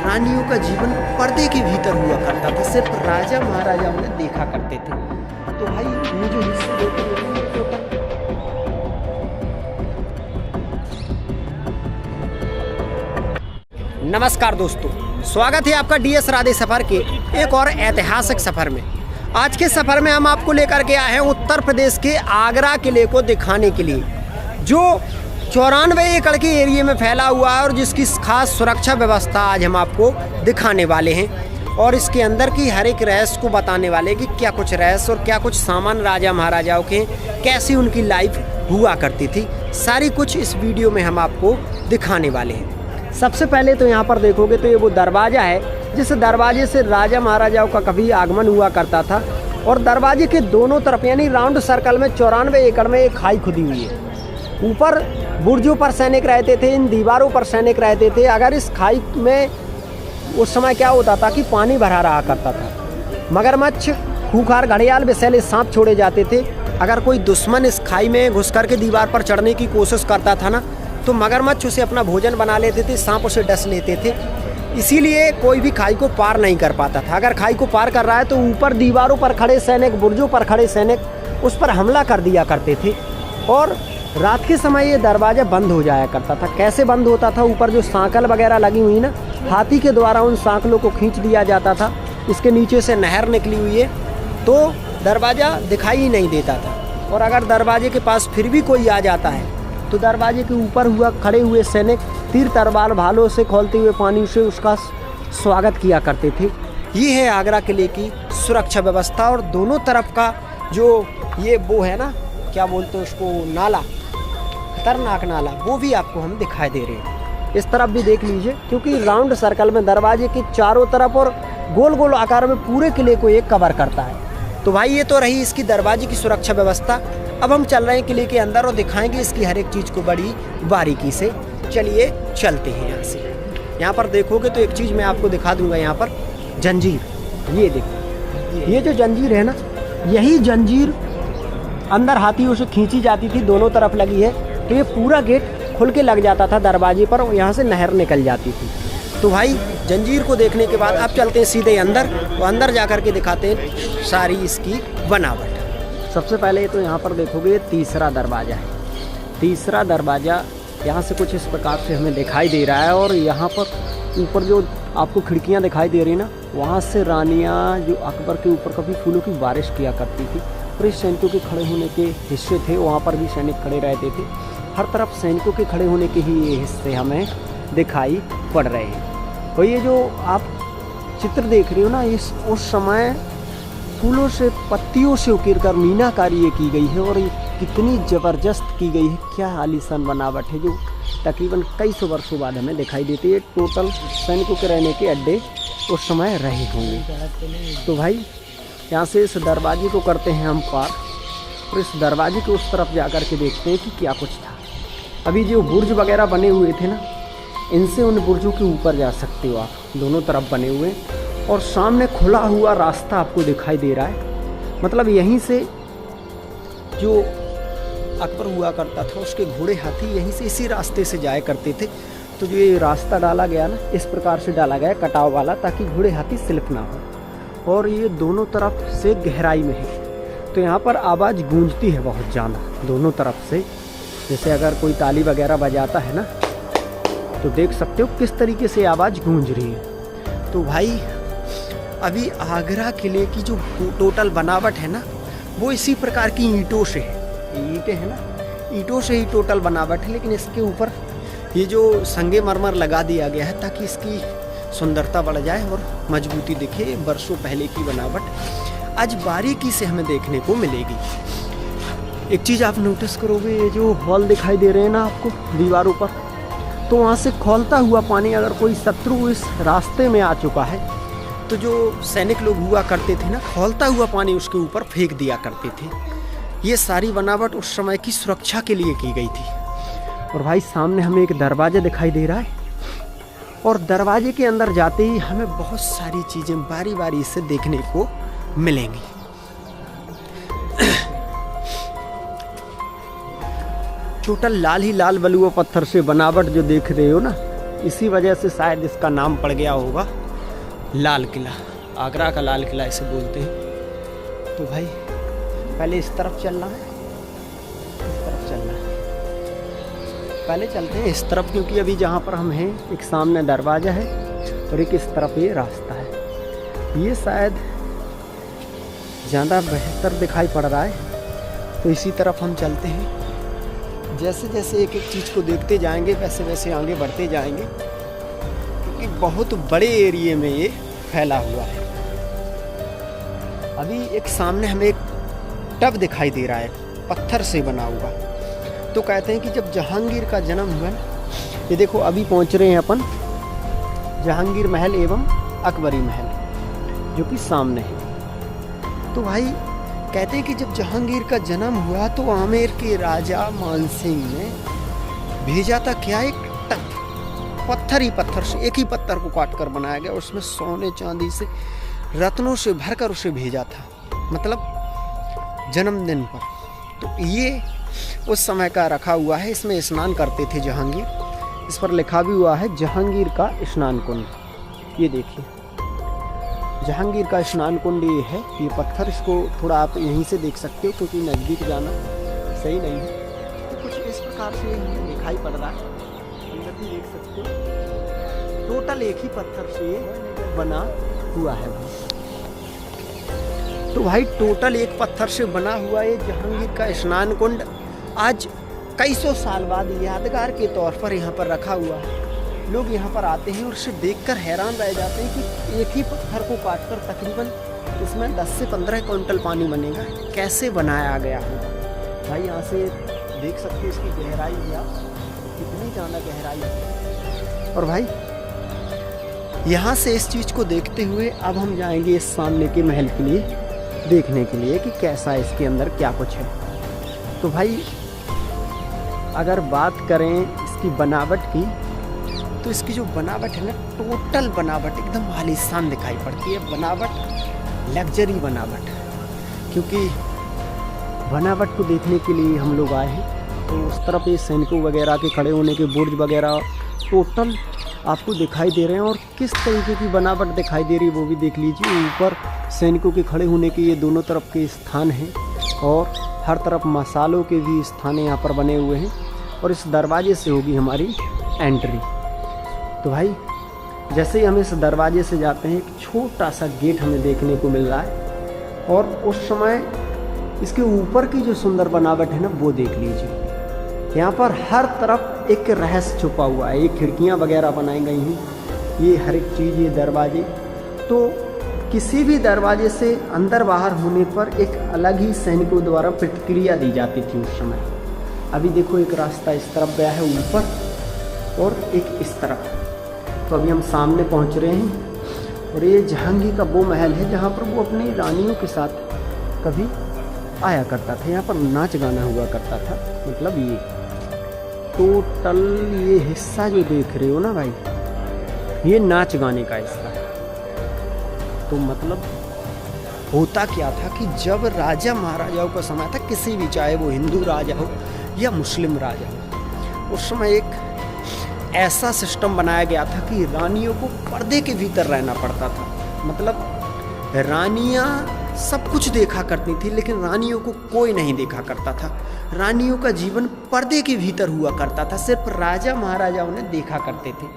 रानियों का जीवन पर्दे के भीतर हुआ करता था, सिर्फ राजा महाराजाओं ने देखा करते थे। तो भाई ये जो हिस्से देख रहे हो नमस्कार दोस्तों, स्वागत है आपका डीएस राधे सफ़र के एक और ऐतिहासिक सफ़र में। आज के सफ़र में हम आपको लेकर के आए हैं उत्तर प्रदेश के आगरा किले को दिखाने के लिए, जो 94 एकड़ के एरिया में फैला हुआ है और जिसकी खास सुरक्षा व्यवस्था आज हम आपको दिखाने वाले हैं। और इसके अंदर की हर एक रहस्य को बताने वाले कि क्या कुछ रहस्य और क्या कुछ सामान राजा महाराजाओं के, कैसी उनकी लाइफ हुआ करती थी, सारी कुछ इस वीडियो में हम आपको दिखाने वाले हैं। सबसे पहले तो यहाँ पर देखोगे तो ये वो दरवाज़ा है जिस दरवाजे से राजा महाराजाओं का कभी आगमन हुआ करता था। और दरवाजे के दोनों तरफ यानी राउंड सर्कल में 94 एकड़ में एक खाई खुदी हुई है। ऊपर बुर्जों पर सैनिक रहते थे, इन दीवारों पर सैनिक रहते थे। अगर इस खाई में उस समय क्या होता था कि पानी भरा रहा करता था, मगरमच्छ, खूंखार, घड़ियाल, विषैले सांप छोड़े जाते थे। अगर कोई दुश्मन इस खाई में घुस कर के दीवार पर चढ़ने की कोशिश करता था ना, तो मगरमच्छ उसे अपना भोजन बना लेते थे, सांप उसे डस लेते थे। इसीलिए कोई भी खाई को पार नहीं कर पाता था। अगर खाई को पार कर रहा है तो ऊपर दीवारों पर खड़े सैनिक, बुर्जों पर खड़े सैनिक उस पर हमला कर दिया करते थे। और रात के समय ये दरवाज़ा बंद हो जाया करता था। कैसे बंद होता था? ऊपर जो सांकल वगैरह लगी हुई ना, हाथी के द्वारा उन सांकलों को खींच दिया जाता था। इसके नीचे से नहर निकली हुई है तो दरवाज़ा दिखाई ही नहीं देता था। और अगर दरवाजे के पास फिर भी कोई आ जाता है तो दरवाजे के ऊपर खड़े हुए सैनिक तीर तलवार भालों से खोलते हुए पानी से उसका स्वागत किया करते थे। ये है आगरा किले की सुरक्षा व्यवस्था। और दोनों तरफ का जो ये वो है ना, क्या बोलते हैं उसको, नाला, खतरनाक नाला, वो भी आपको हम दिखाई दे रहे हैं। इस तरफ भी देख लीजिए, क्योंकि राउंड सर्कल में दरवाजे के चारों तरफ और गोल गोल आकार में पूरे किले को एक कवर करता है। तो भाई ये तो रही इसकी दरवाजे की सुरक्षा व्यवस्था। अब हम चल रहे हैं किले के अंदर और दिखाएंगे इसकी हर एक चीज़ को बड़ी बारीकी से। चलिए चलते हैं यहाँ से। यहाँ पर देखोगे तो एक चीज़ मैं आपको दिखा दूंगा। यहाँ पर जंजीर, ये देखो, ये जो जंजीर है ना, यही जंजीर अंदर हाथियों से खींची जाती थी, दोनों तरफ लगी है। तो ये पूरा गेट खुल के लग जाता था दरवाजे पर और यहाँ से नहर निकल जाती थी। तो भाई जंजीर को देखने के बाद अब चलते हैं सीधे अंदर, तो अंदर जा कर के दिखाते हैं सारी इसकी बनावट। सबसे पहले तो यहाँ पर देखोगे तीसरा दरवाज़ा है। तीसरा दरवाज़ा यहाँ से कुछ इस प्रकार से हमें दिखाई दे रहा है। और यहाँ पर ऊपर जो आपको खिड़कियाँ दिखाई दे रही ना, वहाँ से रानियाँ जो अकबर के ऊपर कभी फूलों की बारिश किया करती थी। और इस सैनिकों के खड़े होने के हिस्से थे, वहाँ पर भी सैनिक खड़े रहते थे। हर तरफ सैनिकों के खड़े होने के ही ये हिस्से हमें दिखाई पड़ रहे हैं। और ये जो आप चित्र देख रहे हो ना, इस उस समय फूलों से, पत्तियों से उकेर कर मीनाकारी ये की गई है। और ये कितनी ज़बरदस्त की गई है, क्या आलीशान बनावट है, जो तकरीबन कई सौ वर्षों बाद हमें दिखाई देती है। टोटल सैनिकों के रहने के अड्डे उस समय रहे होंगे। तो भाई यहाँ से इस दरवाजे को करते हैं हम पार और इस दरवाजे के उस तरफ जा कर के देखते हैं कि क्या कुछ था। अभी जो बुर्ज वगैरह बने हुए थे ना, इनसे उन बुर्जों के ऊपर जा सकते हो आप, दोनों तरफ बने हुए। और सामने खुला हुआ रास्ता आपको दिखाई दे रहा है। मतलब यहीं से जो अकबर हुआ करता था, उसके घोड़े हाथी यहीं से इसी रास्ते से जाया करते थे। तो जो ये रास्ता डाला गया ना, इस प्रकार से डाला गया कटाव वाला, ताकि घोड़े हाथी स्लिप ना हो। और ये दोनों तरफ से गहराई में है, तो यहाँ पर आवाज़ गूंजती है बहुत ज़्यादा दोनों तरफ से। जैसे अगर कोई ताली वगैरह बजाता है ना, तो देख सकते हो किस तरीके से आवाज़ गूंज रही है। तो भाई अभी आगरा किले की जो टोटल बनावट है ना, वो इसी प्रकार की ईंटों से है। ईंटें हैं ना, ईंटों से ही टोटल बनावट है। लेकिन इसके ऊपर ये जो संगमरमर लगा दिया गया है ताकि इसकी सुंदरता बढ़ जाए और मजबूती दिखे। बरसों पहले की बनावट आज बारीकी से हमें देखने को मिलेगी। एक चीज़ आप नोटिस करोगे, ये जो हॉल दिखाई दे रहे हैं ना आपको दीवारों पर, तो वहाँ से खौलता हुआ पानी, अगर कोई शत्रु इस रास्ते में आ चुका है तो जो सैनिक लोग हुआ करते थे ना, खौलता हुआ पानी उसके ऊपर फेंक दिया करते थे। ये सारी बनावट उस समय की सुरक्षा के लिए की गई थी। और भाई सामने हमें एक दरवाज़ा दिखाई दे रहा है और दरवाजे के अंदर जाते ही हमें बहुत सारी चीज़ें बारी बारी से देखने को मिलेंगी। टोटल लाल ही लाल बलुआ पत्थर से बनावट जो देख रहे हो ना, इसी वजह से शायद इसका नाम पड़ गया होगा लाल किला। आगरा का लाल किला इसे बोलते हैं। तो भाई पहले इस तरफ चलना है, इस तरफ चलना है। पहले चलते हैं इस तरफ, क्योंकि अभी जहाँ पर हम हैं एक सामने दरवाज़ा है और एक इस तरफ ये रास्ता है। ये शायद ज़्यादा बेहतर दिखाई पड़ रहा है, तो इसी तरफ हम चलते हैं। जैसे जैसे एक एक चीज़ को देखते जाएंगे वैसे वैसे आगे बढ़ते जाएंगे, क्योंकि बहुत बड़े एरिए में ये फैला हुआ है। अभी एक सामने हमें एक टब दिखाई दे रहा है, पत्थर से बना हुआ। तो कहते हैं कि जब जहांगीर का जन्म हुआ, ये देखो अभी पहुंच रहे हैं अपन जहांगीर महल एवं अकबरी महल, जो कि सामने है। तो भाई कहते हैं कि जब जहांगीर का जन्म हुआ तो आमेर के राजा मानसिंह ने भेजा था क्या, एक टब, पत्थर ही पत्थर से, एक ही पत्थर को काट कर बनाया गया, उसमें सोने चांदी से रत्नों से भरकर उसे भेजा था, मतलब जन्मदिन पर। तो ये उस समय का रखा हुआ है, इसमें स्नान करते थे जहांगीर। इस पर लिखा भी हुआ है जहांगीर का स्नान कुंड। ये देखिए जहांगीर का स्नान कुंड ये है, ये पत्थर। इसको थोड़ा आप यहीं से देख सकते हो, क्योंकि नज़दीक जाना सही नहीं है। तो कुछ इस प्रकार से हमें दिखाई पड़ रहा है, अंदर भी देख सकते हो। टोटल एक ही पत्थर से बना हुआ है। तो भाई टोटल एक पत्थर से बना हुआ ये जहांगीर का स्नान कुंड आज कई सौ साल बाद यादगार के तौर पर यहाँ पर रखा हुआ है। लोग यहाँ पर आते हैं और उसे देखकर हैरान रह जाते हैं कि एक ही पत्थर को काटकर तकरीबन इसमें 10 से 15 क्विंटल पानी बनेगा, कैसे बनाया गया होगा। भाई यहाँ से देख सकते हैं इसकी गहराई भी, आप कितनी ज़्यादा गहराई है। और भाई यहाँ से इस चीज़ को देखते हुए अब हम जाएंगे इस सामने के महल के लिए, देखने के लिए कि कैसा है, इसके अंदर क्या कुछ है। तो भाई अगर बात करें इसकी बनावट की, तो इसकी जो बनावट है ना, टोटल बनावट एकदम आलीशान दिखाई पड़ती है। बनावट लग्जरी बनावट, क्योंकि बनावट को देखने के लिए हम लोग आए हैं। तो उस तरफ ये सैनिकों वगैरह के खड़े होने के बुर्ज वगैरह टोटल आपको दिखाई दे रहे हैं। और किस तरीके की बनावट दिखाई दे रही है वो भी देख लीजिए। ऊपर सैनिकों के खड़े होने के ये दोनों तरफ के स्थान हैं, और हर तरफ मसालों के भी स्थान यहाँ पर बने हुए हैं। और इस दरवाजे से होगी हमारी एंट्री। तो भाई जैसे ही हम इस दरवाजे से जाते हैं, एक छोटा सा गेट हमें देखने को मिल रहा है। और उस समय इसके ऊपर की जो सुंदर बनावट है ना, वो देख लीजिए। यहाँ पर हर तरफ एक रहस्य छुपा हुआ है। ये खिड़कियाँ वगैरह बनाई गई हैं, ये हर एक चीज़, ये दरवाजे। तो किसी भी दरवाजे से अंदर बाहर होने पर एक अलग ही सैनिकों द्वारा प्रतिक्रिया दी जाती थी उस समय। अभी देखो एक रास्ता इस तरफ गया है ऊपर, और एक इस तरफ। तो अभी हम सामने पहुंच रहे हैं, और ये जहांगीर का वो महल है जहां पर वो अपनी रानियों के साथ कभी आया करता था। यहाँ पर नाच गाना हुआ करता था। मतलब ये टोटल ये हिस्सा जो देख रहे हो ना भाई, ये नाच गाने का हिस्सा है। तो मतलब होता क्या था कि जब राजा महाराजाओं का समय था, किसी भी, चाहे वो हिंदू राजा हो या मुस्लिम राजा हो, उस समय एक ऐसा सिस्टम बनाया गया था कि रानियों को पर्दे के भीतर रहना पड़ता था। मतलब रानियां सब कुछ देखा करती थी, लेकिन रानियों को कोई नहीं देखा करता था। रानियों का जीवन पर्दे के भीतर हुआ करता था, सिर्फ राजा महाराजाओं ने देखा करते थे।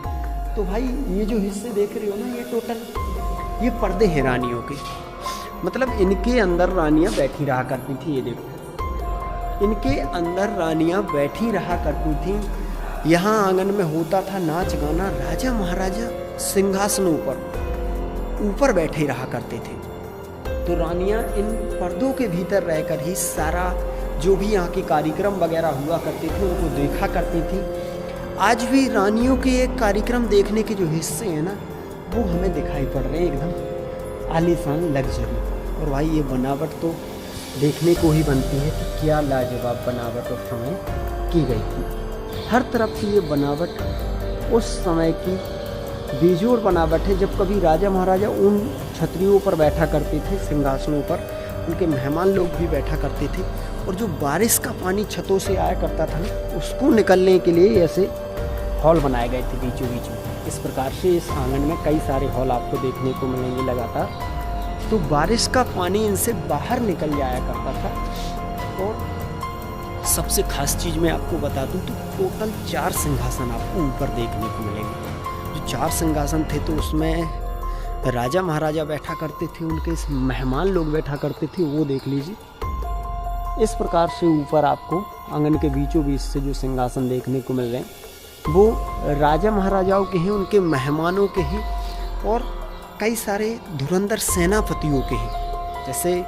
तो भाई ये जो हिस्से देख रहे हो ना, ये टोटल ये पर्दे हैं रानियों के। मतलब इनके अंदर रानियां बैठी रहा करती थी। ये देखो, इनके अंदर रानियां बैठी रहा करती थी। यहाँ आंगन में होता था नाच गाना। राजा महाराजा सिंहासनों पर ऊपर बैठे रहा करते थे। तो रानियां इन पर्दों के भीतर रहकर ही सारा जो भी यहाँ के कार्यक्रम वगैरह हुआ करते थे उनको देखा करती थी। आज भी रानियों के एक कार्यक्रम देखने के जो हिस्से हैं ना, वो हमें दिखाई पड़ रहे हैं, एकदम आलीशान लग्जरी। और भाई ये बनावट तो देखने को ही बनती है कि क्या लाजवाब बनावट उस समय की गई थी। हर तरफ की ये बनावट उस समय की बेजोड़ बनावट है। जब कभी राजा महाराजा उन छतरियों पर बैठा करते थे, सिंहासनों पर, उनके मेहमान लोग भी बैठा करते थे। और जो बारिश का पानी छतों से आया करता था ना, उसको निकलने के लिए ऐसे हॉल बनाए गए थे बीचों बीच में। इस प्रकार से इस आंगन में कई सारे हॉल आपको देखने को मिलेंगे लगातार। तो बारिश का पानी इनसे बाहर निकल जाया करता था। और सबसे खास चीज़ मैं आपको बता दूं तो टोटल 4 सिंहासन आपको ऊपर देखने को मिलेंगे। जो 4 सिंहासन थे तो उसमें राजा महाराजा बैठा करते थे, उनके मेहमान लोग बैठा करते थे, वो देख लीजिए। इस प्रकार से ऊपर आपको आंगन के बीचों बीच से जो सिंहासन देखने को मिल रहे हैं वो राजा महाराजाओं के हैं, उनके मेहमानों के हैं और कई सारे धुरंधर सेनापतियों के हैं। जैसे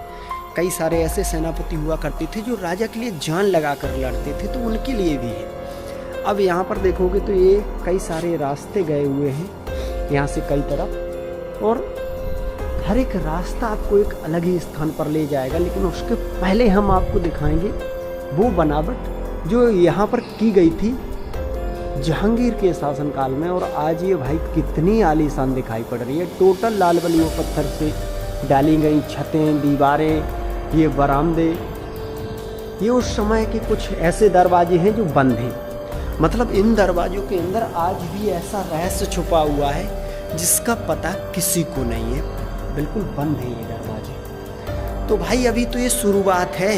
कई सारे ऐसे सेनापति हुआ करते थे जो राजा के लिए जान लगा कर लड़ते थे, तो उनके लिए भी है। अब यहाँ पर देखोगे तो ये कई सारे रास्ते गए हुए हैं यहाँ से कई तरफ, और हर एक रास्ता आपको एक अलग ही स्थान पर ले जाएगा। लेकिन उसके पहले हम आपको दिखाएंगे वो बनावट जो यहाँ पर की गई थी जहांगीर के शासनकाल में, और आज ये भाई कितनी आलीशान दिखाई पड़ रही है। टोटल लाल बलुआ पत्थर से डाली गई छतें, दीवारें, ये बरामदे, ये उस समय के कुछ ऐसे दरवाजे हैं जो बंद हैं। मतलब इन दरवाजों के अंदर आज भी ऐसा रहस्य छुपा हुआ है जिसका पता किसी को नहीं है। बिल्कुल बंद है ये दरवाजे। तो भाई अभी तो ये शुरुआत है,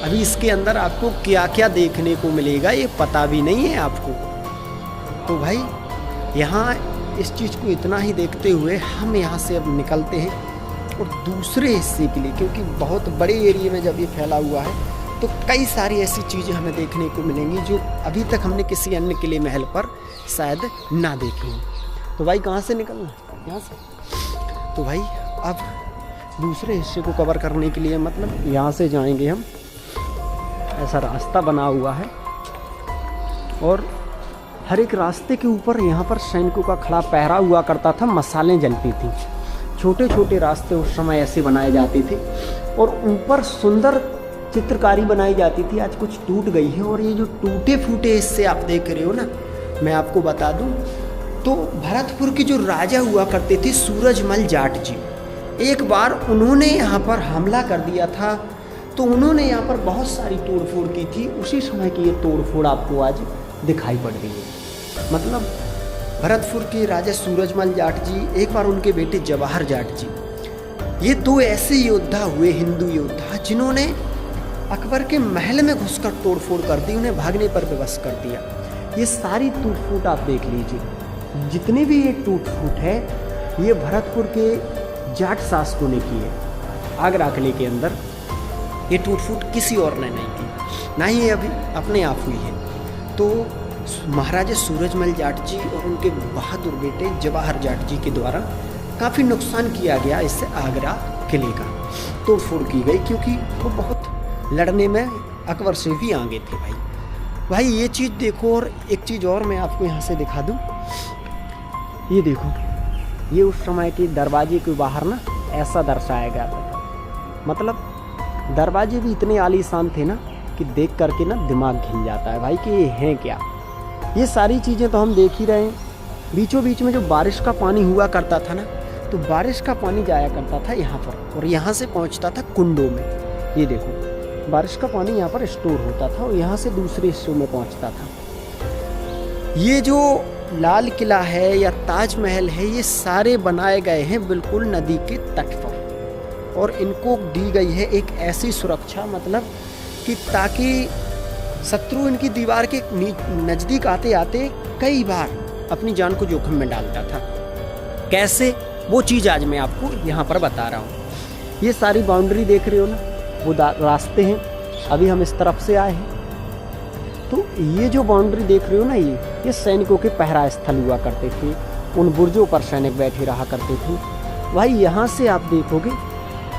अभी इसके अंदर आपको क्या क्या देखने को मिलेगा ये पता भी नहीं है आपको। तो भाई यहाँ इस चीज़ को इतना ही देखते हुए हम यहाँ से अब निकलते हैं और दूसरे हिस्से के लिए, क्योंकि बहुत बड़े एरिया में जब ये फैला हुआ है तो कई सारी ऐसी चीज़ें हमें देखने को मिलेंगी जो अभी तक हमने किसी अन्य किले महल पर शायद ना देखी हो। तो भाई कहाँ से निकलना? यहाँ से। तो भाई अब दूसरे हिस्से को कवर करने के लिए मतलब यहाँ से जाएंगे हम। ऐसा रास्ता बना हुआ है और हर एक रास्ते के ऊपर यहाँ पर सैनिकों का खड़ा पहरा हुआ करता था, मसालें जलती थी। छोटे छोटे रास्ते उस समय ऐसे बनाए जाते थे और ऊपर सुंदर चित्रकारी बनाई जाती थी। आज कुछ टूट गई है और ये जो टूटे फूटे हिस्से आप देख रहे हो ना, मैं आपको बता दूं तो भरतपुर के जो राजा हुआ करते थे सूरजमल जाट जी, एक बार उन्होंने यहाँ पर हमला कर दिया था। तो उन्होंने यहाँ पर बहुत सारी तोड़फोड़ की थी। उसी समय की ये तोड़फोड़ आपको आज दिखाई पड़ रही है। मतलब भरतपुर के राजा सूरजमल जाट जी, एक बार उनके बेटे जवाहर जाट जी, ये 2 ऐसे योद्धा हुए, हिंदू योद्धा, जिन्होंने अकबर के महल में घुसकर तोड़फोड़ कर दी, उन्हें भागने पर विवश कर दिया। ये सारी टूट फूट आप देख लीजिए, जितनी भी ये टूट फूट है ये भरतपुर के जाट शासकों ने की है। आगरा किले के अंदर ये टूट फूट किसी और ने नहीं की, ना ही ये अभी अपने आप हुई है। तो महाराजा सूरजमल जाट जी और उनके बहादुर बेटे जवाहर जाट जी के द्वारा काफ़ी नुकसान किया गया इससे आगरा किले का, तोड़फोड़ की गई, क्योंकि वो बहुत लड़ने में अकबर से भी आगे थे। भाई ये चीज़ देखो, और एक चीज़ और मैं आपको यहाँ से दिखा दूँ। ये देखो, ये उस समय के दरवाजे के बाहर ना ऐसा दर्शाया गया था। मतलब दरवाजे भी इतने आलीशान थे ना कि देख करके ना दिमाग हिल जाता है भाई कि ये हैं क्या। ये सारी चीज़ें तो हम देख ही रहे हैं। बीचों बीच में जो बारिश का पानी हुआ करता था ना, तो बारिश का पानी जाया करता था यहाँ पर और यहाँ से पहुँचता था कुंडों में। ये देखो, बारिश का पानी यहाँ पर स्टोर होता था और यहाँ से दूसरे हिस्सों में पहुँचता था। ये जो लाल किला है या ताजमहल है, ये सारे बनाए गए हैं बिल्कुल नदी के तट पर, और इनको दी गई है एक ऐसी सुरक्षा, मतलब कि ताकि शत्रु इनकी दीवार के नज़दीक आते आते कई बार अपनी जान को जोखिम में डालता था। कैसे, वो चीज़ आज मैं आपको यहाँ पर बता रहा हूँ। ये सारी बाउंड्री देख रहे हो ना, वो रास्ते हैं। अभी हम इस तरफ से आए हैं, तो ये जो बाउंड्री देख रहे हो ना, ये सैनिकों के पहरा स्थल हुआ करते थे। उन बुर्जों पर सैनिक बैठे रहा करते थे। भाई यहाँ से आप देखोगे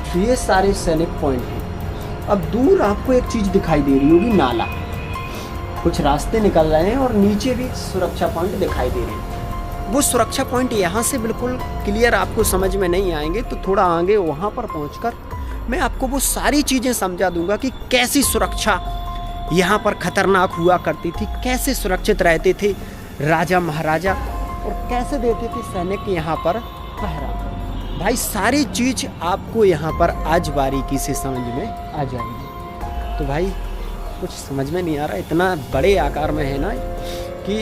तो ये सारे सैनिक पॉइंट हैं। अब दूर आपको एक चीज़ दिखाई दे रही होगी, नाला, कुछ रास्ते निकल रहे हैं और नीचे भी सुरक्षा पॉइंट दिखाई दे रहे हैं। वो सुरक्षा पॉइंट यहाँ से बिल्कुल क्लियर आपको समझ में नहीं आएंगे, तो थोड़ा आगे वहाँ पर पहुँचकर मैं आपको वो सारी चीज़ें समझा दूंगा कि कैसी सुरक्षा यहाँ पर खतरनाक हुआ करती थी, कैसे सुरक्षित रहते थे राजा महाराजा और कैसे देते थे सैनिक यहाँ पर पहरा। भाई सारी चीज़ आपको यहाँ पर आज बारीकी से समझ में आ जाएगी। तो भाई कुछ समझ में नहीं आ रहा, इतना बड़े आकार में है ना कि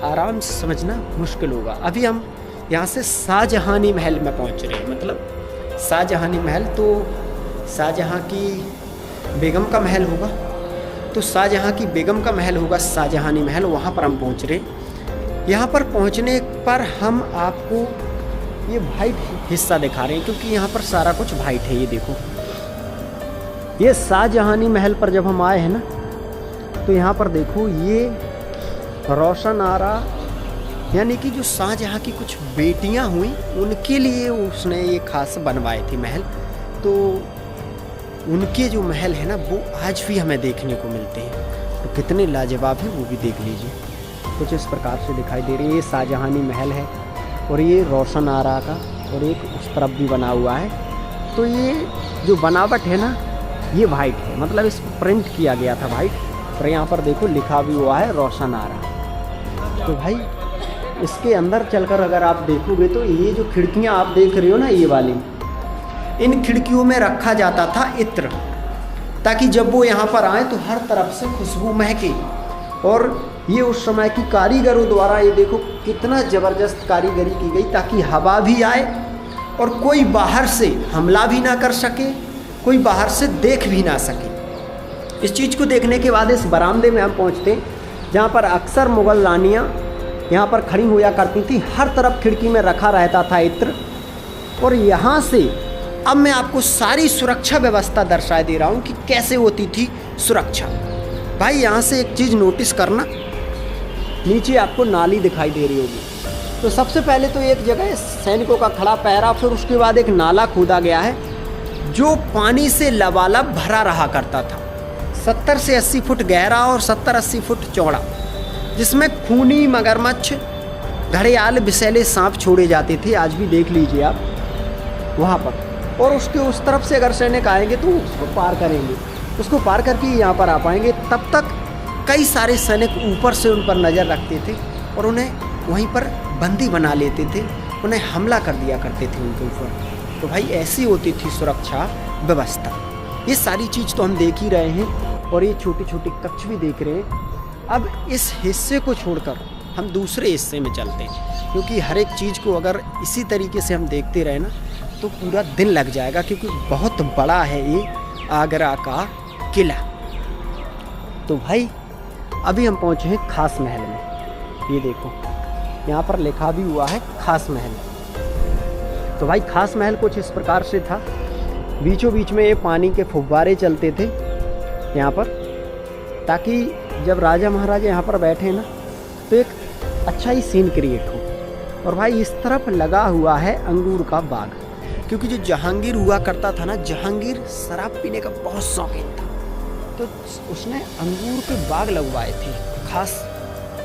आराम से समझना मुश्किल होगा। अभी हम यहाँ से शाहजहानी महल में पहुँच रहे हैं। मतलब शाहजहानी महल तो शाहजहाँ की बेगम का महल होगा, तो शाहजहाँ की बेगम का महल होगा शाहजहानी महल, वहाँ पर हम पहुँच रहे हैं। यहाँ पर पहुँचने पर हम आपको ये वाइट हिस्सा दिखा रहे हैं, क्योंकि यहाँ पर सारा कुछ वाइट है। ये देखो, ये शाहजहानी महल पर जब हम आए हैं ना, तो यहाँ पर देखो ये रोशन आरा, यानी कि जो शाहजहाँ की कुछ बेटियाँ हुई उनके लिए उसने ये खास बनवाए थे महल। तो उनके जो महल है ना वो आज भी हमें देखने को मिलते हैं, तो कितने लाजवाब है वो भी देख लीजिए। कुछ इस प्रकार से दिखाई दे रही है। ये शाहजहानी महल है और ये रोशन आरा का, और एक उस तरफ भी बना हुआ है। तो ये जो बनावट है ना ये वाइट है, मतलब इसको प्रिंट किया गया था वाइट, और यहाँ पर देखो लिखा भी हुआ है रोशन आरा। तो भाई इसके अंदर चलकर अगर आप देखोगे तो ये जो खिड़कियाँ आप देख रहे हो ना, ये वाली, इन खिड़कियों में रखा जाता था इत्र, ताकि जब वो यहाँ पर आए तो हर तरफ से खुशबू महके। और ये उस समय की कारीगरों द्वारा, ये देखो कितना ज़बरदस्त कारीगरी की गई, ताकि हवा भी आए और कोई बाहर से हमला भी ना कर सके, कोई बाहर से देख भी ना सके। इस चीज़ को देखने के बाद इस बरामदे में हम पहुँचते हैं, जहाँ पर अक्सर मुग़ल रानियाँ यहाँ पर खड़ी हुआ करती थी। हर तरफ खिड़की में रखा रहता था इत्र। और यहाँ से अब मैं आपको सारी सुरक्षा व्यवस्था दर्शा दे रहा हूँ कि कैसे होती थी सुरक्षा। भाई यहाँ से एक चीज़ नोटिस करना, नीचे आपको नाली दिखाई दे रही होगी। तो सबसे पहले तो एक जगह सैनिकों का खड़ा पहरा, फिर उसके बाद एक नाला खोदा गया है जो पानी से लबालब भरा रहा करता था, 70 से 80 फुट गहरा और 70-80 फुट चौड़ा, जिसमें खूनी मगरमच्छ, घड़ियाल, विषैले सांप छोड़े जाते थे। आज भी देख लीजिए आप वहाँ पर। और उसके उस तरफ से अगर सैनिक आएंगे तो उसको पार करेंगे, उसको पार करके यहाँ पर आ पाएंगे। तब तक कई सारे सैनिक ऊपर से उन पर नज़र रखते थे और उन्हें वहीं पर बंदी बना लेते थे, उन्हें हमला कर दिया करते थे उनके ऊपर। तो भाई ऐसी होती थी सुरक्षा व्यवस्था। ये सारी चीज़ तो हम देख ही रहे हैं, और ये छोटे छोटे कक्ष भी देख रहे हैं। अब इस हिस्से को छोड़कर हम दूसरे हिस्से में चलते हैं, क्योंकि हर एक चीज़ को अगर इसी तरीके से हम देखते रहे ना तो पूरा दिन लग जाएगा, क्योंकि बहुत बड़ा है ये आगरा का किला। तो भाई अभी हम पहुँचे हैं खास महल में। ये देखो यहाँ पर लिखा भी हुआ है खास महल। तो भाई खास महल कुछ इस प्रकार से था। बीचों बीच में ये पानी के फुव्वारे चलते थे यहाँ पर, ताकि जब राजा महाराजा यहाँ पर बैठे ना तो एक अच्छा ही सीन क्रिएट हो। और भाई इस तरफ लगा हुआ है अंगूर का बाग, क्योंकि जो जहांगीर हुआ करता था ना, जहांगीर शराब पीने का बहुत शौकीन था, तो उसने अंगूर के बाग लगवाए थे। खास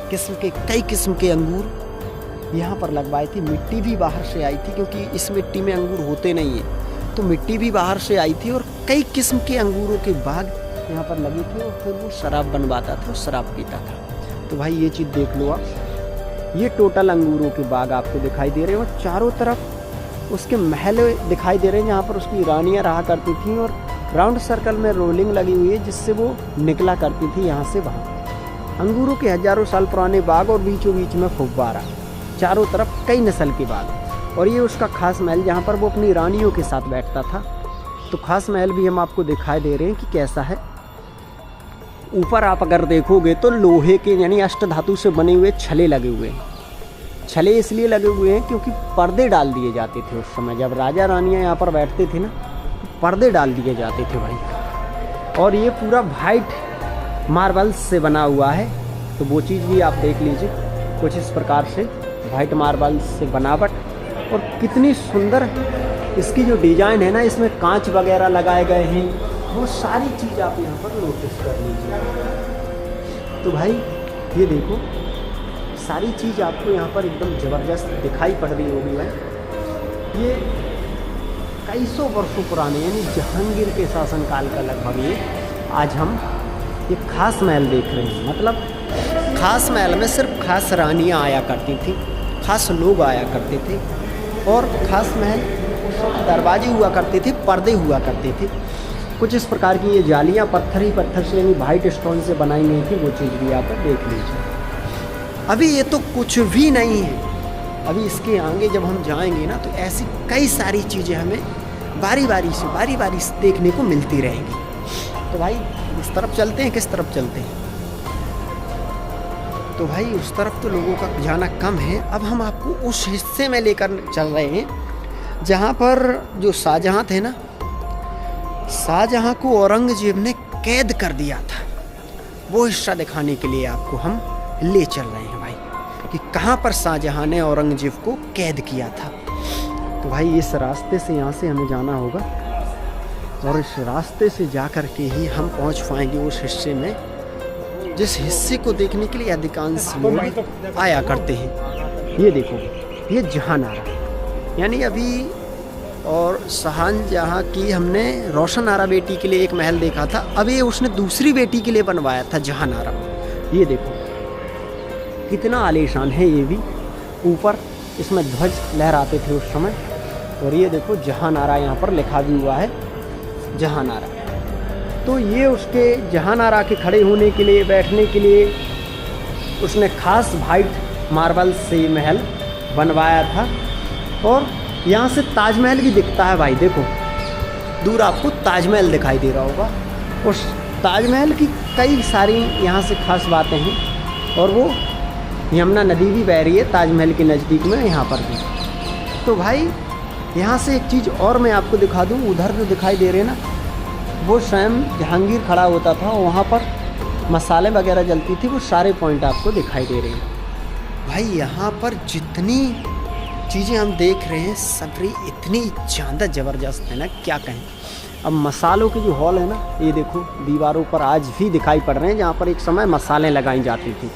किस्म के, कई किस्म के अंगूर यहाँ पर लगवाए थे। मिट्टी भी बाहर से आई थी, क्योंकि इस मिट्टी में अंगूर होते नहीं है, तो मिट्टी भी बाहर से आई थी। और कई किस्म के अंगूरों के बाग यहाँ पर लगे थे, और फिर वो शराब बनवाता था, शराब पीता था। तो भाई ये चीज़ देख लो आप, ये टोटल अंगूरों के बाग आपको दिखाई दे रहे हैं, और चारों तरफ उसके महल दिखाई दे रहे हैं, जहाँ पर उसकी रानियाँ रहा करती थीं। और राउंड सर्कल में रोलिंग लगी हुई है, जिससे वो निकला करती थी यहाँ से वहाँ। अंगूरों के हजारों साल पुराने बाग, और बीचों बीच में फुव्वारा, चारों तरफ कई नस्ल के बाग। और ये उसका खास महल, जहाँ पर वो अपनी रानियों के साथ बैठता था। तो खास महल भी हम आपको दिखाई दे रहे हैं कि कैसा है। ऊपर आप अगर देखोगे तो लोहे के, यानी अष्टधातु से बने हुए छले लगे हुए हैं। छले इसलिए लगे हुए हैं क्योंकि पर्दे डाल दिए जाते थे उस समय, जब राजा रानियाँ यहाँ पर बैठते थे ना, तो पर्दे डाल दिए जाते थे भाई। और ये पूरा वाइट मार्बल्स से बना हुआ है, तो वो चीज़ भी आप देख लीजिए। कुछ इस प्रकार से वाइट मार्बल्स से बनावट, और कितनी सुंदर इसकी जो डिज़ाइन है ना, इसमें कांच वगैरह लगाए गए हैं, वो सारी चीज़ आप यहाँ पर नोटिस कर लीजिए। तो भाई ये देखो, सारी चीज़ आपको यहाँ पर एकदम ज़बरदस्त दिखाई पड़ रही होगी भाई। ये कई सौ वर्षों पुराने, यानी जहांगीर के शासनकाल का लगभग ये आज हम ये खास महल देख रहे हैं। मतलब खास महल में सिर्फ खास रानियाँ आया करती थी, खास लोग आया करते थे, और खास महल दरवाजे हुआ करते थे, पर्दे हुआ करते थे। कुछ इस प्रकार की ये जालियाँ पत्थर ही पत्थर से, यानी वाइट स्टोन से बनाई गई थी, वो चीज़ भी आप देख लीजिए। अभी ये तो कुछ भी नहीं है। अभी इसके आगे जब हम जाएंगे ना तो ऐसी कई सारी चीज़ें हमें बारी बारी से देखने को मिलती रहेंगी। तो भाई इस तरफ चलते हैं, किस तरफ चलते हैं? तो भाई उस तरफ तो लोगों का जाना कम है। अब हम आपको उस हिस्से में लेकर चल रहे हैं जहाँ पर जो शाहजहाँ थे ना, शाहजहाँ को औरंगजेब ने कैद कर दिया था। वो हिस्सा दिखाने के लिए आपको हम ले चल रहे हैं भाई, कि कहाँ पर शाहजहाँ ने औरंगजेब को कैद किया था। तो भाई इस रास्ते से यहाँ से हमें जाना होगा और इस रास्ते से जा कर के ही हम पहुँच पाएंगे उस हिस्से में, जिस हिस्से को देखने के लिए अधिकांश लोग आया करते हैं। ये देखो, ये जहानारा, यानी अभी और शाहजहाँ की हमने रोशनारा बेटी के लिए एक महल देखा था, अब ये उसने दूसरी बेटी के लिए बनवाया था जहानारा। ये देखो कितना आलीशान है ये भी। ऊपर इसमें ध्वज लहराते थे उस समय। और ये देखो जहानारा यहाँ पर लिखा भी हुआ है, जहानारा। तो ये उसके जहानारा के खड़े होने के लिए, बैठने के लिए उसने खास वाइट मार्बल से महल बनवाया था। और यहाँ से ताजमहल भी दिखता है भाई, देखो दूर आपको ताजमहल दिखाई दे रहा होगा। उस ताजमहल की कई सारी यहाँ से खास बातें हैं। और वो यमुना नदी भी बह रही है ताजमहल के नज़दीक में, यहाँ पर भी। तो भाई यहाँ से एक चीज़ और मैं आपको दिखा दूँ, उधर जो दिखाई दे रहे ना, वो स्वयं जहांगीर खड़ा होता था, वहाँ पर मसाले वगैरह जलती थी, वो सारे पॉइंट आपको दिखाई दे रहे हैं भाई। यहाँ पर जितनी चीज़ें हम देख रहे हैं सबरी इतनी ज़्यादा ज़बरदस्त है ना, क्या कहें। अब मसालों के जो हॉल है ना, ये देखो दीवारों पर आज भी दिखाई पड़ रहे हैं, जहाँ पर एक समय मसाले लगाई जाती थी।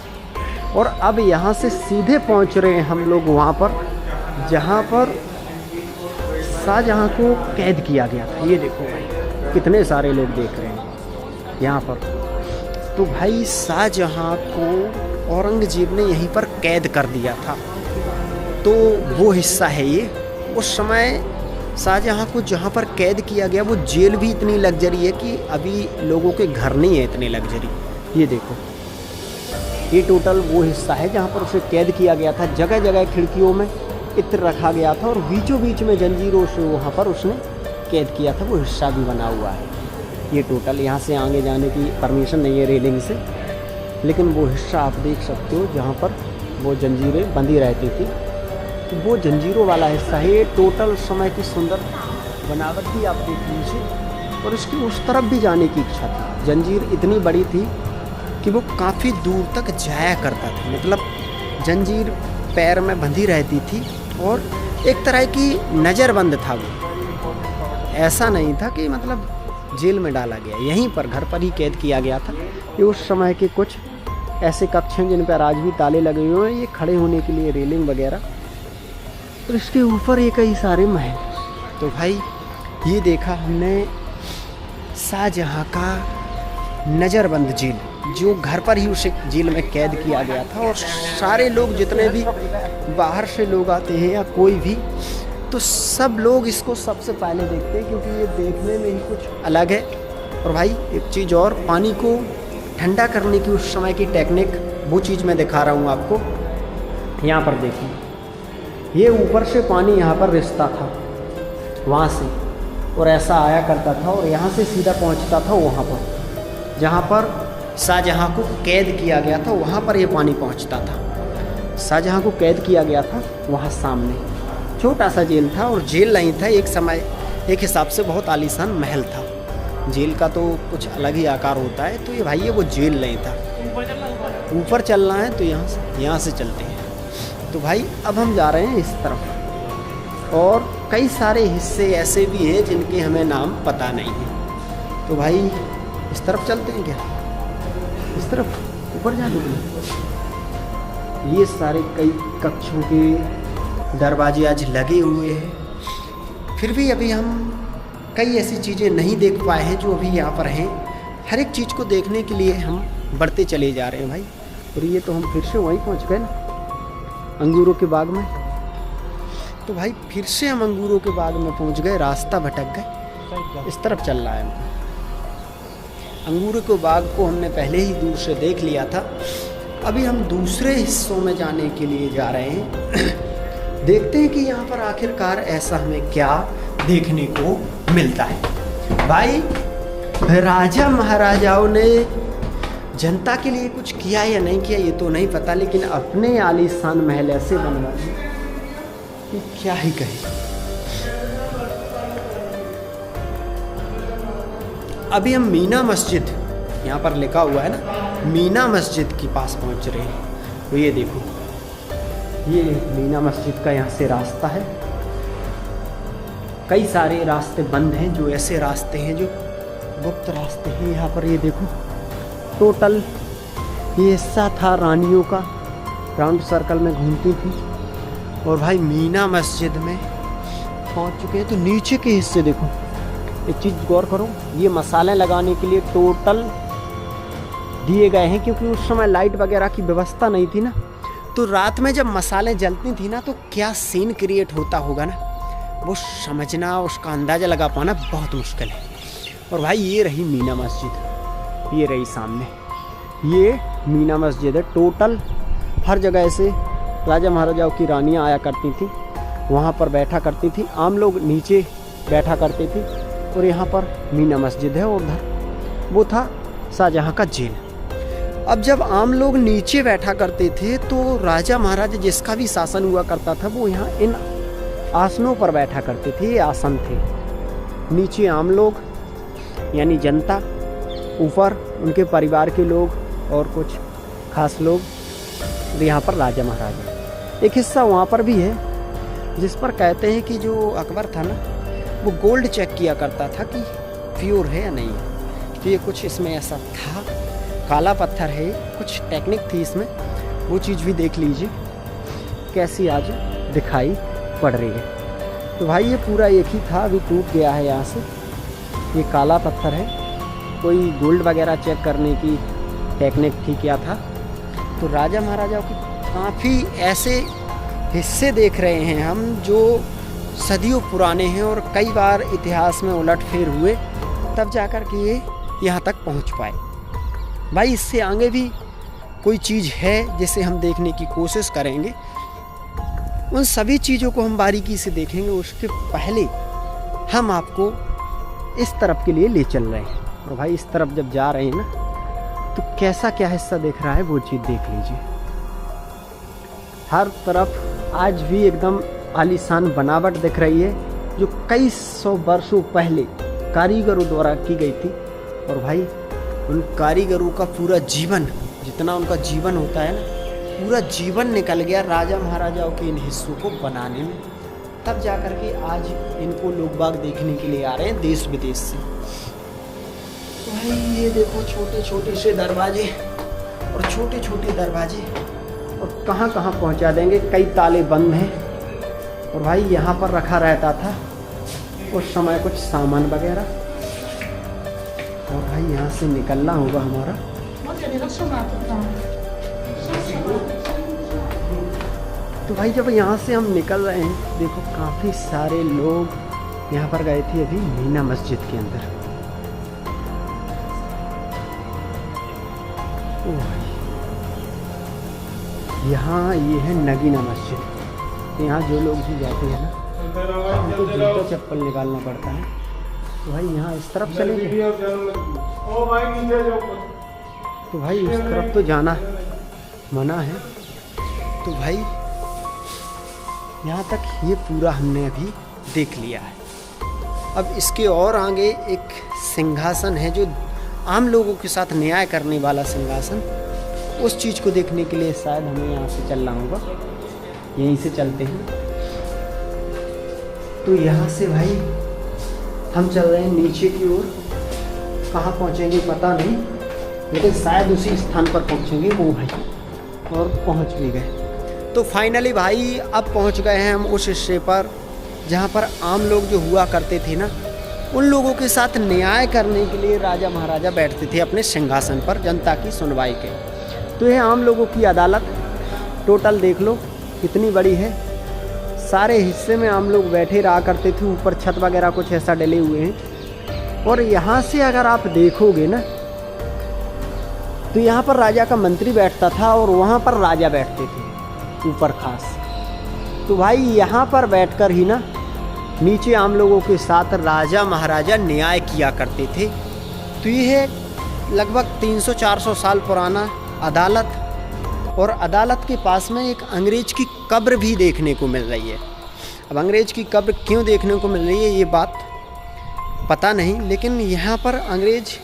और अब यहाँ से सीधे पहुँच रहे हैं हम लोग वहाँ पर जहाँ पर शाहजहाँ को कैद किया गया था। ये देखो भाई कितने सारे लोग देख रहे हैं यहाँ पर। तो भाई शाहजहाँ को औरंगजेब ने यहीं पर कैद कर दिया था। तो वो हिस्सा है ये। उस समय शाहजहाँ को जहाँ पर कैद किया गया, वो जेल भी इतनी लग्जरी है कि अभी लोगों के घर नहीं है इतने लग्जरी। ये देखो, ये टोटल वो हिस्सा है जहाँ पर उसे कैद किया गया था। जगह जगह खिड़कियों में इत्र रखा गया था और बीचों बीच में जंजीरों से वहाँ पर उसने कैद किया था। वो हिस्सा भी बना हुआ है। ये टोटल यहाँ से आगे जाने की परमिशन नहीं है रेलिंग से, लेकिन वो हिस्सा आप देख सकते हो जहाँ पर वो जंजीरें बंधी रहती थी। तो वो जंजीरों वाला हिस्सा है। ये टोटल समय की सुंदर बनावट भी आप देख लीजिए। और उसकी उस तरफ भी जाने की इच्छा थी। जंजीर इतनी बड़ी थी कि वो काफ़ी दूर तक जाया करता था, मतलब जंजीर पैर में बंधी रहती थी और एक तरह की नज़रबंद था वो। ऐसा नहीं था कि मतलब जेल में डाला गया, यहीं पर घर पर ही कैद किया गया था। ये उस समय के कुछ ऐसे कक्ष हैं जिन पर आज भी ताले लगे हुए हैं। ये खड़े होने के लिए रेलिंग वगैरह, और इसके ऊपर ये कई सारे महल। तो भाई ये देखा हमने शाहजहाँ का नज़रबंद जेल, जो घर पर ही उसे जेल में कैद किया गया था। और सारे लोग जितने भी बाहर से लोग आते हैं या कोई भी, तो सब लोग इसको सबसे पहले देखते हैं, क्योंकि ये देखने में ही कुछ अलग है। और भाई एक चीज़ और, पानी को ठंडा करने की उस समय की टेक्निक, वो चीज़ मैं दिखा रहा हूँ आपको। यहाँ पर देखिए, ये ऊपर से पानी यहाँ पर रिसता था वहाँ से, और ऐसा आया करता था और यहाँ से सीधा पहुँचता था वहाँ पर जहाँ पर शाहजहाँ को कैद किया गया था। वहाँ पर ये पानी पहुँचता था। शाहजहाँ को कैद किया गया था वहाँ सामने छोटा सा जेल था, और जेल नहीं था, एक समय एक हिसाब से बहुत आलीशान महल था। जेल का तो कुछ अलग ही आकार होता है। तो ये भाई ये वो जेल नहीं था। ऊपर चलना है तो यहाँ से चलते हैं। तो भाई अब हम जा रहे हैं इस तरफ, और कई सारे हिस्से ऐसे भी हैं जिनके हमें नाम पता नहीं है। तो भाई इस तरफ चलते हैं क्या? इस तरफ ऊपर जाने के लिए ये सारे कई कक्षों के दरवाजे आज लगे हुए हैं। फिर भी अभी हम कई ऐसी चीज़ें नहीं देख पाए हैं जो अभी यहाँ पर हैं। हर एक चीज़ को देखने के लिए हम बढ़ते चले जा रहे हैं भाई। और ये तो हम फिर से वहीं पहुँच गए ना, अंगूरों के बाग में। तो भाई फिर से हम अंगूरों के बाग में पहुँच गए, रास्ता भटक गए। इस तरफ चल रहा है। अंगूरों के बाग को हमने पहले ही दूर से देख लिया था। अभी हम दूसरे हिस्सों में जाने के लिए जा रहे हैं। देखते हैं कि यहाँ पर आखिरकार ऐसा हमें क्या देखने को मिलता है। भाई, राजा महाराजाओं ने जनता के लिए कुछ किया या नहीं किया ये तो नहीं पता, लेकिन अपने आलीशान महल ऐसे बनवाए कि क्या ही कहे। अभी हम मीना मस्जिद, यहाँ पर लिखा हुआ है ना, मीना मस्जिद के पास पहुँच रहे हैं। तो ये देखो, ये मीना मस्जिद का यहाँ से रास्ता है। कई सारे रास्ते बंद हैं, जो ऐसे रास्ते हैं जो गुप्त रास्ते हैं। यहाँ पर ये देखो, टोटल ये हिस्सा था रानियों का, राउंड सर्कल में घूमती थी। और भाई मीना मस्जिद में पहुँच चुके हैं। तो नीचे के हिस्से देखो, एक चीज़ गौर करो, ये मसाले लगाने के लिए टोटल दिए गए हैं, क्योंकि उस समय लाइट वगैरह की व्यवस्था नहीं थी ना। तो रात में जब मसाले जलती थी ना, तो क्या सीन क्रिएट होता होगा ना, वो समझना, उसका अंदाज़ा लगा पाना बहुत मुश्किल है। और भाई ये रही मीना मस्जिद, ये रही सामने, ये मीना मस्जिद है। टोटल हर जगह से राजा महाराजाओं की रानियाँ आया करती थी, वहाँ पर बैठा करती थी। आम लोग नीचे बैठा करते थे। और यहाँ पर मीना मस्जिद है, और उधर वो था शाहजहाँ का जेल। अब जब आम लोग नीचे बैठा करते थे, तो राजा महाराजा जिसका भी शासन हुआ करता था, वो यहाँ इन आसनों पर बैठा करते थे। ये आसन थे, नीचे आम लोग यानी जनता, ऊपर उनके परिवार के लोग और कुछ खास लोग, और यहाँ पर राजा महाराजा। एक हिस्सा वहाँ पर भी है जिस पर कहते हैं कि जो अकबर था ना, वो गोल्ड चेक किया करता था कि प्योर है या नहीं है। तो ये कुछ इसमें ऐसा था, काला पत्थर है, कुछ टेक्निक थी इसमें, वो चीज़ भी देख लीजिए कैसी आज दिखाई पड़ रही है। तो भाई ये पूरा एक ही था, अभी टूट गया है यहाँ से। ये काला पत्थर है, कोई गोल्ड वगैरह चेक करने की टेक्निक थी, क्या था। तो राजा महाराजाओं के काफ़ी ऐसे हिस्से देख रहे हैं हम जो सदियों पुराने हैं और कई बार इतिहास में उलटफेर हुए, तब जाकर के ये यहाँ तक पहुँच पाए। भाई इससे आगे भी कोई चीज़ है जिसे हम देखने की कोशिश करेंगे, उन सभी चीज़ों को हम बारीकी से देखेंगे। उसके पहले हम आपको इस तरफ के लिए ले चल रहे हैं। और भाई इस तरफ जब जा रहे हैं ना, तो कैसा क्या हिस्सा देख रहा है वो चीज़ देख लीजिए। हर तरफ आज भी एकदम आलीशान बनावट दिख रही है, जो कई सौ वर्षों पहले कारीगरों द्वारा की गई थी। और भाई उन कारीगरों का पूरा जीवन, जितना उनका जीवन होता है ना, पूरा जीवन निकल गया राजा महाराजाओं के इन हिस्सों को बनाने में। तब जाकर के आज इनको लोग बाग देखने के लिए आ रहे हैं देश विदेश से। तो भाई ये देखो, छोटे छोटे से दरवाजे और छोटे छोटे दरवाजे, और कहाँ कहाँ पहुँचा देंगे, कई ताले बंद हैं। और भाई यहाँ पर रखा रहता था उस समय कुछ सामान वगैरह। और भाई यहाँ से निकलना होगा हमारा। तो भाई जब यहाँ से हम निकल रहे हैं, देखो काफ़ी सारे लोग यहाँ पर गए थे अभी मीना मस्जिद के अंदर। यहाँ ये है नगीना मस्जिद। यहाँ जो लोग भी जाते हैं ना, उनको जूता चप्पल निकालना पड़ता है। तो भाई यहाँ इस तरफ चलेंगे, तो भाई इस तरफ तो जाना मना है। तो भाई यहाँ तक ये पूरा हमने अभी देख लिया है। अब इसके और आगे एक सिंहासन है, जो आम लोगों के साथ न्याय करने वाला सिंहासन। उस चीज़ को देखने के लिए शायद हमें यहाँ से चलना होगा, यहीं से चलते हैं। तो यहाँ से भाई हम चल रहे हैं नीचे की ओर। कहाँ पहुँचेंगे पता नहीं, लेकिन शायद उसी स्थान पर पहुँचेंगे वो भाई, और पहुँच भी गए। तो फाइनली भाई अब पहुँच गए हैं हम उस हिस्से पर जहाँ पर आम लोग जो हुआ करते थे ना, उन लोगों के साथ न्याय करने के लिए राजा महाराजा बैठते थे अपने सिंहासन पर जनता की सुनवाई के। तो ये आम लोगों की अदालत टोटल देख लो कितनी बड़ी है। सारे हिस्से में आम लोग बैठे रहा करते थे, ऊपर छत वगैरह कुछ ऐसा डले हुए हैं। और यहाँ से अगर आप देखोगे ना, तो यहाँ पर राजा का मंत्री बैठता था और वहाँ पर राजा बैठते थे ऊपर खास। तो भाई यहाँ पर बैठकर ही ना नीचे आम लोगों के साथ राजा महाराजा न्याय किया करते थे। तो ये है लगभग 300-400 साल पुराना अदालत, और अदालत के पास में एक अंग्रेज की कब्र भी देखने को मिल रही है। अब अंग्रेज की कब्र क्यों देखने को मिल रही है ये बात पता नहीं, लेकिन यहाँ पर अंग्रेज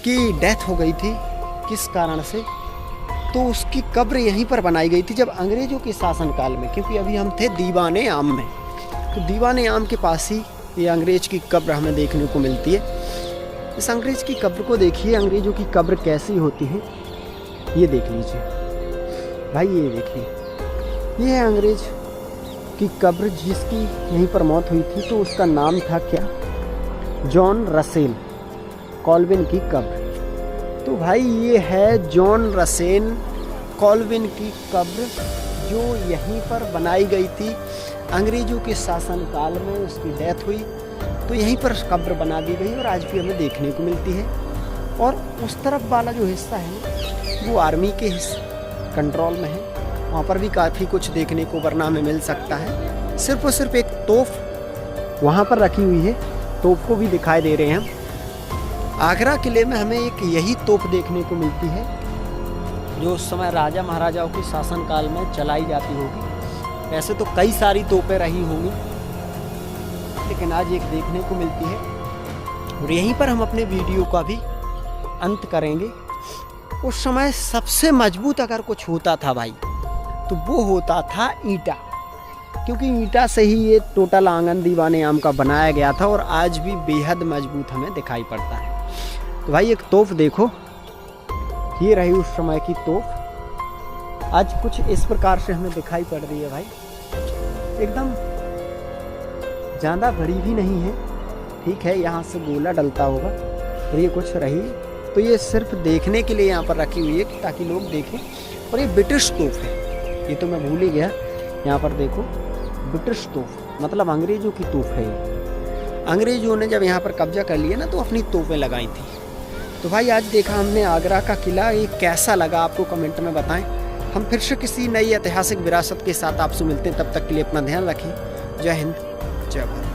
की डेथ हो गई थी किस कारण से, तो उसकी कब्र यहीं पर बनाई गई थी जब अंग्रेज़ों के शासनकाल में, क्योंकि अभी हम थे दीवाने आम में। तो दीवाने आम के पास ही ये अंग्रेज की कब्र हमें देखने को मिलती है। इस अंग्रेज की कब्र को देखिए, अंग्रेज़ों की कब्र कैसी होती है ये देख लीजिए भाई, ये देखिए, ये है अंग्रेज की कब्र जिसकी यहीं पर मौत हुई थी। तो उसका नाम था क्या, जॉन रसेल कॉल्विन की कब्र। तो भाई ये है जॉन रसेल कॉल्विन की कब्र जो यहीं पर बनाई गई थी। अंग्रेज़ों के शासनकाल में उसकी डेथ हुई तो यहीं पर कब्र बना दी गई और आज भी हमें देखने को मिलती है। और उस तरफ वाला जो हिस्सा है वो आर्मी के कंट्रोल में है, वहाँ पर भी काफ़ी कुछ देखने को वरना हमें मिल सकता है। सिर्फ और सिर्फ एक तोप वहाँ पर रखी हुई है, तोप को भी दिखाई दे रहे हैं हम। आगरा किले में हमें एक यही तोप देखने को मिलती है जो उस समय राजा महाराजाओं के शासनकाल में चलाई जाती होगी। वैसे तो कई सारी तोपें रही होंगी, लेकिन आज एक देखने को मिलती है। और यहीं पर हम अपने वीडियो का भी अंत करेंगे। उस समय सबसे मजबूत अगर कुछ होता था भाई तो वो होता था ईंटा, क्योंकि ईंटा से ही ये टोटल आंगन दीवाने आम का बनाया गया था और आज भी बेहद मजबूत हमें दिखाई पड़ता है। तो भाई एक तोप देखो, ये रही उस समय की तोप। आज कुछ इस प्रकार से हमें दिखाई पड़ रही है भाई, एकदम ज़्यादा बड़ी भी नहीं है, ठीक है, यहाँ से गोला डलता होगा। और ये कुछ रही तो ये सिर्फ देखने के लिए यहाँ पर रखी हुई है ताकि लोग देखें। और ये ब्रिटिश तोप है, ये तो मैं भूल ही गया, यहाँ पर देखो ब्रिटिश तोप मतलब अंग्रेज़ों की तोप है ये। अंग्रेज़ों ने जब यहाँ पर कब्जा कर लिया ना तो अपनी तोपें लगाई थी। तो भाई आज देखा हमने आगरा का किला, ये कैसा लगा आपको कमेंट में बताएं। हम फिर से किसी नई ऐतिहासिक विरासत के साथ आपसे मिलते हैं, तब तक के लिए अपना ध्यान रखें। जय हिंद, जय भारत।